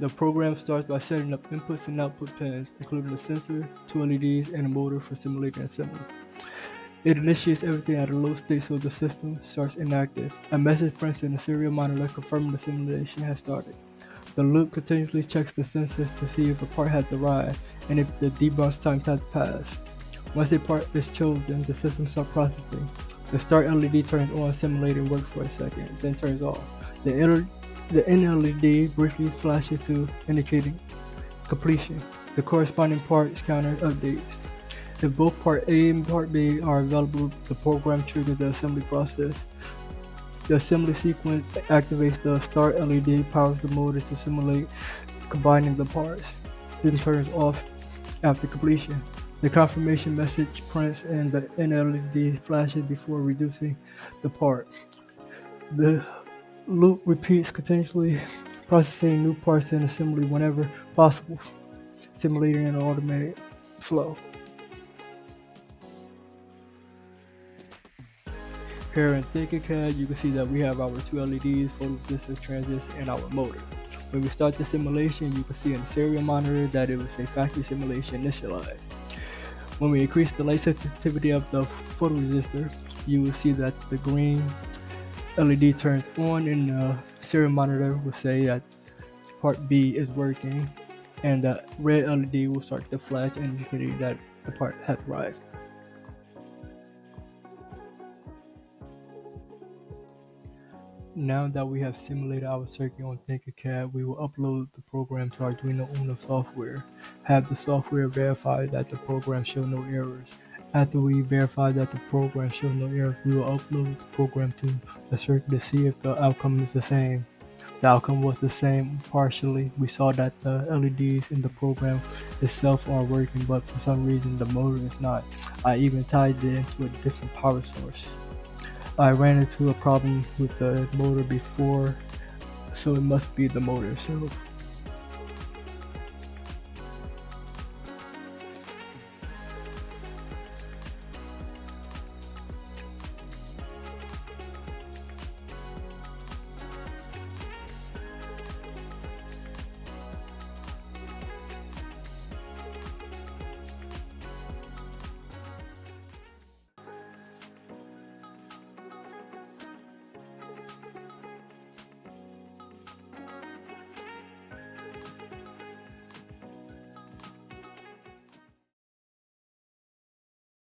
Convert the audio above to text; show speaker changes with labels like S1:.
S1: The program starts by setting up inputs and output pins, including a sensor, two LEDs, and a motor for simulating assembly. It initiates everything at a low state so the system starts inactive. A message prints in a serial monitor confirming the simulation has started. The loop continuously checks the sensors to see if a part has arrived and if the debug time has passed. Once a part is chosen, the system starts processing. The start LED turns on, simulating works for a second, then turns off. The N LED briefly flashes to indicating completion. The corresponding parts counter updates. If both part A and part B are available, the program triggers the assembly process. The assembly sequence activates the start LED, powers the motor to simulate combining the parts, then turns off after completion. The confirmation message prints and the LED flashes before reducing the part. The loop repeats continuously, processing new parts in assembly whenever possible, simulating an automated flow. Here in ThinkerCAD, you can see that we have our two LEDs, photoresistor transits, and our motor. When we start the simulation, you can see in the serial monitor that it was a factory simulation initialized. When we increase the light sensitivity of the photoresistor, you will see that the green LED turns on and the serial monitor will say that part B is working, and the red LED will start to flash indicating that the part has arrived. Now that we have simulated our circuit on ThinkerCAD, we will upload the program to Arduino Uno software. Have the software verify that the program shows no errors. After we verify that the program shows no errors, we will upload the program to the circuit to see if the outcome is the same. The outcome was the same partially. We saw that the LEDs in the program itself are working, but for some reason the motor is not. I even tied it into a different power source. I ran into a problem with the motor before, so it must be the motor itself.